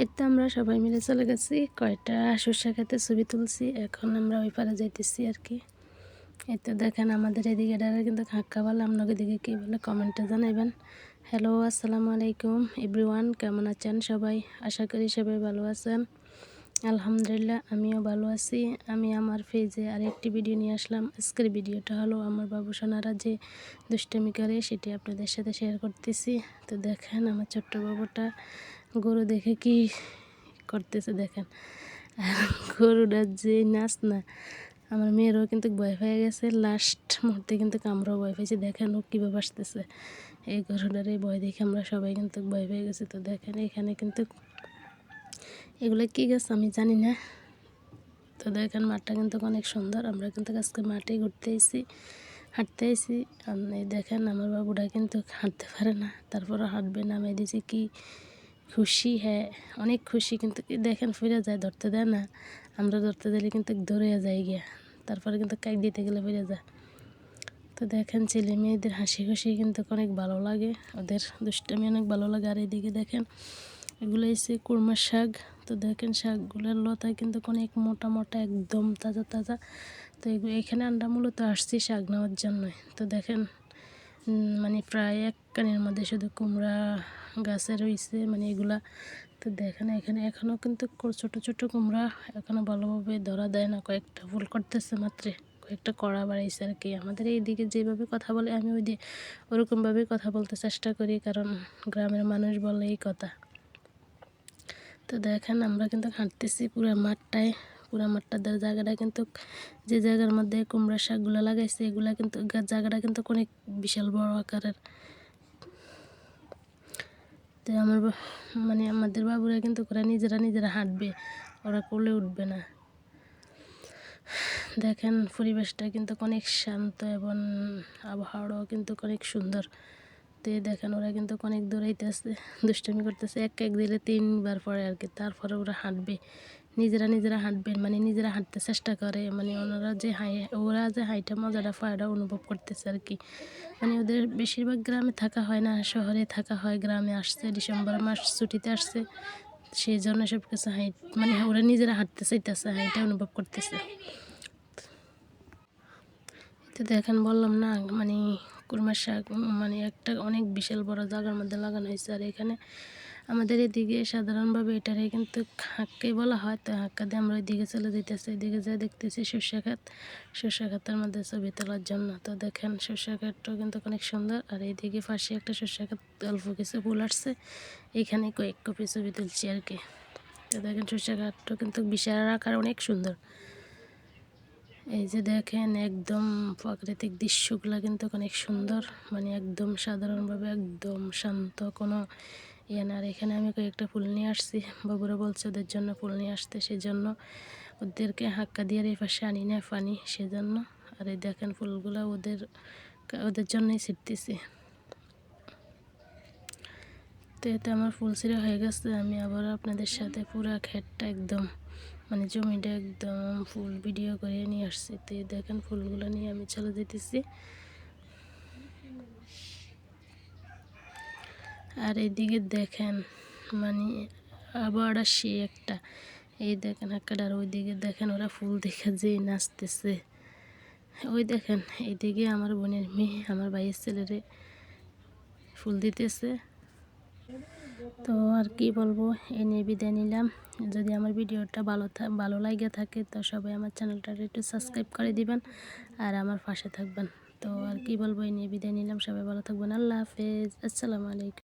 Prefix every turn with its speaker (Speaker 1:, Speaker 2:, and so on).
Speaker 1: এই তো আমরা সবাই মিলে চলে গেছি, কয়টা সর্ষে খেতে ছবি তুলছি। এখন আমরা ওই পারে যাইতেছি আর কি। এই তো দেখেন আমাদের এদিকে ডারে কিন্তু হাক্কা বলে, আপনাকে দিকে কী বলে কমেন্টে জানাবেন। হ্যালো, আসসালামু আলাইকুম এভরিওয়ান, কেমন আছেন সবাই? আশা করি সবাই ভালো আছেন। আলহামদুলিল্লাহ আমিও ভালো আছি। আমি আমার পেজে আরেকটি ভিডিও নিয়ে আসলাম। আজকের ভিডিওটা হলো আমার বাবু সোনারা যে দুষ্টামি করে সেটি আপনাদের সাথে শেয়ার করতেছি। তো দেখেন আমার ছোট্ট বাবুটা গরু দেখে কি করতেছে দেখেন। আর গরুটার যে নাচ না, আমার মেয়েরও কিন্তু ভয় পেয়ে গেছে। লাস্ট মুহূর্তে কিন্তু আমরাও ভয় পেয়েছি। দেখেন ও কীভাবে আসতেছে। এই গরুটার এই ভয় দেখে আমরা সবাই কিন্তু ভয় পেয়ে গেছি। তো দেখেন এখানে কিন্তু এগুলো কী গাছ আমি জানি না। তো দেখেন মাঠটা কিন্তু অনেক সুন্দর। আমরা কিন্তু আজকে মাঠে ঘুরতে এসেছি, হাঁটতে এসেছি। এই দেখেন আমার বাবুটা কিন্তু হাঁটতে পারে না, তারপরও হাঁটবে, নামিয়ে দিয়েছি। কি খুশি, হ্যাঁ অনেক খুশি। কিন্তু দেখেন ফিরে যায়, ধরতে দেয় না। আমরা ধরতে দিলে কিন্তু ধরে যায় গিয়া, তারপরে কিন্তু কাক দিতে গেলে ফিরে যায়। তো দেখেন ছেলে মেয়েদের হাসি খুশি কিন্তু অনেক ভালো লাগে, ওদের দুষ্টামি অনেক ভালো লাগে। আর এদিকে দেখেন এগুলো এসে কুড়মার শাক। তো দেখেন শাকগুলোর লতায় কিন্তু অনেক মোটা মোটা, একদম তাজা তাজা। তো এখানে আমরা মূলত আসছি শাক নেওয়ার জন্য। তো দেখেন মানে প্রায় এক কানের মধ্যে শুধু কুমড়া গাছে রয়েছে, মানে এগুলা। তো দেখেন এখানে এখনও কিন্তু ছোট ছোট কুমড়া এখনও ভালোভাবে ধরা দেয় না, কয়েকটা ফুল করতেছে মাত্র, কয়েকটা কড়া বাড়াইছে আর কি। আমাদের এইদিকে যেভাবে কথা বলে আমি ওরকমভাবেই কথা বলতে চেষ্টা করি, কারণ গ্রামের মানুষ বলে এই কথা। তো দেখেন আমরা কিন্তু হাঁটতেছি পুরো মাঠটার জায়গাটা কিন্তু, যে জায়গার মধ্যে কুমড়া শাকগুলো লাগাইছে এগুলা কিন্তু জায়গাটা কিন্তু অনেক বিশাল বড় আকারের। তো মানে আমাদের বাবুরা কিন্তু ওরা নিজেরা হাঁটবে, ওরা কোলে উঠবে না। দেখেন পরিবেশটা কিন্তু অনেক শান্ত এবং আবহাওয়াও কিন্তু অনেক সুন্দর। তো দেখেন ওরা কিন্তু অনেক দৌড়াইতেছে, দুষ্টামি করতেছে, এক দিলে 3বার পরে আর কি। তারপরে ওরা হাঁটবে, নিজেরা হাঁটবেন, মানে নিজেরা হাঁটতে চেষ্টা করে। মানে ওরা যে হাইটা মজাটা পায়টা অনুভব করতেছে আর কি। মানে ওদের বেশিরভাগ গ্রামে থাকা হয় না, শহরে থাকা হয়। গ্রামে আসছে ডিসেম্বর মাস ছুটিতে আসছে, সেই জন্য সব কিছু মানে ওরা নিজেরা হাঁটতে চাইতেছে, হাইটা অনুভব করতেছে। তো দেখেন বললাম না, মানে কুড়মার শাক মানে একটা অনেক বিশাল বড় জায়গার মধ্যে লাগানো হয়েছে। আর এখানে আমাদের এদিকে সাধারণভাবে এটারে কিন্তু হাক্কাই বলা হয়। তো হাক্কা দিয়ে আমরা ওইদিকে চলে যেতেছি, এদিকে যা দেখতেছি সর্ষে খাতের মধ্যে ছবি তোলার জন্য। তো দেখেন সর্ষে খাতটাও কিন্তু অনেক সুন্দর। আর এইদিকে পাশে একটা সর্ষে খাত, অল্প কিছু ফুল আসছে, এখানে কয়েক কপি ছবি তুলছি আর কি। তো দেখেন সর্ষে খাতটাও কিন্তু বিশাল আকার, অনেক সুন্দর। এই যে দেখেন একদম প্রাকৃতিক দৃশ্যগুলো কিন্তু অনেক সুন্দর, মানে একদম সাধারণভাবে একদম শান্ত, কোনো ইয়ে না। আর এখানে আমি কয়েকটা ফুল নিয়ে আসছি, বাবুরা বলছে ওদের জন্য ফুল নিয়ে আসতে, সেজন্য ওদেরকে হাক্কা দিয়ে এই পাশে আনি না পানি, সেজন্য। আর এই দেখেন ফুলগুলো ওদের জন্যই ছিটতেছি। তো এতে আমার ফুল ছিঁড়া হয়ে গেছে। আমি আবার আপনাদের সাথে পুরা ক্ষেতটা একদম, মানে জমিটা একদম ফুল ভিডিও করে নিয়ে আসছি। তো দেখেন ফুলগুলো নিয়ে আমি চলে যেতেছি। আর এইদিকে দেখেন মানে আবার আসি একটা, এই দেখেন হাক্কাটার ওইদিকে দেখেন ওরা ফুল দেখে যে নাচতেছে। ওই দেখেন এইদিকে আমার বোনের মেয়ে আমার ভাইয়ের ছেলেরে ফুল দিতেছে। তো আর কি বলবো, এই নিয়ে বিদায় নিলাম। যদি আমার ভিডিওটা ভালো লাগে থাকে তো সবাই আমার চ্যানেলটা একটু সাবস্ক্রাইব করে দিবেন আর আমার পাশে থাকবেন। তো আর কি বলবো, এই নিয়ে বিদায় নিলাম। সবাই ভালো থাকবেন। আল্লাহ হাফেজ, আসসালামু আলাইকুম।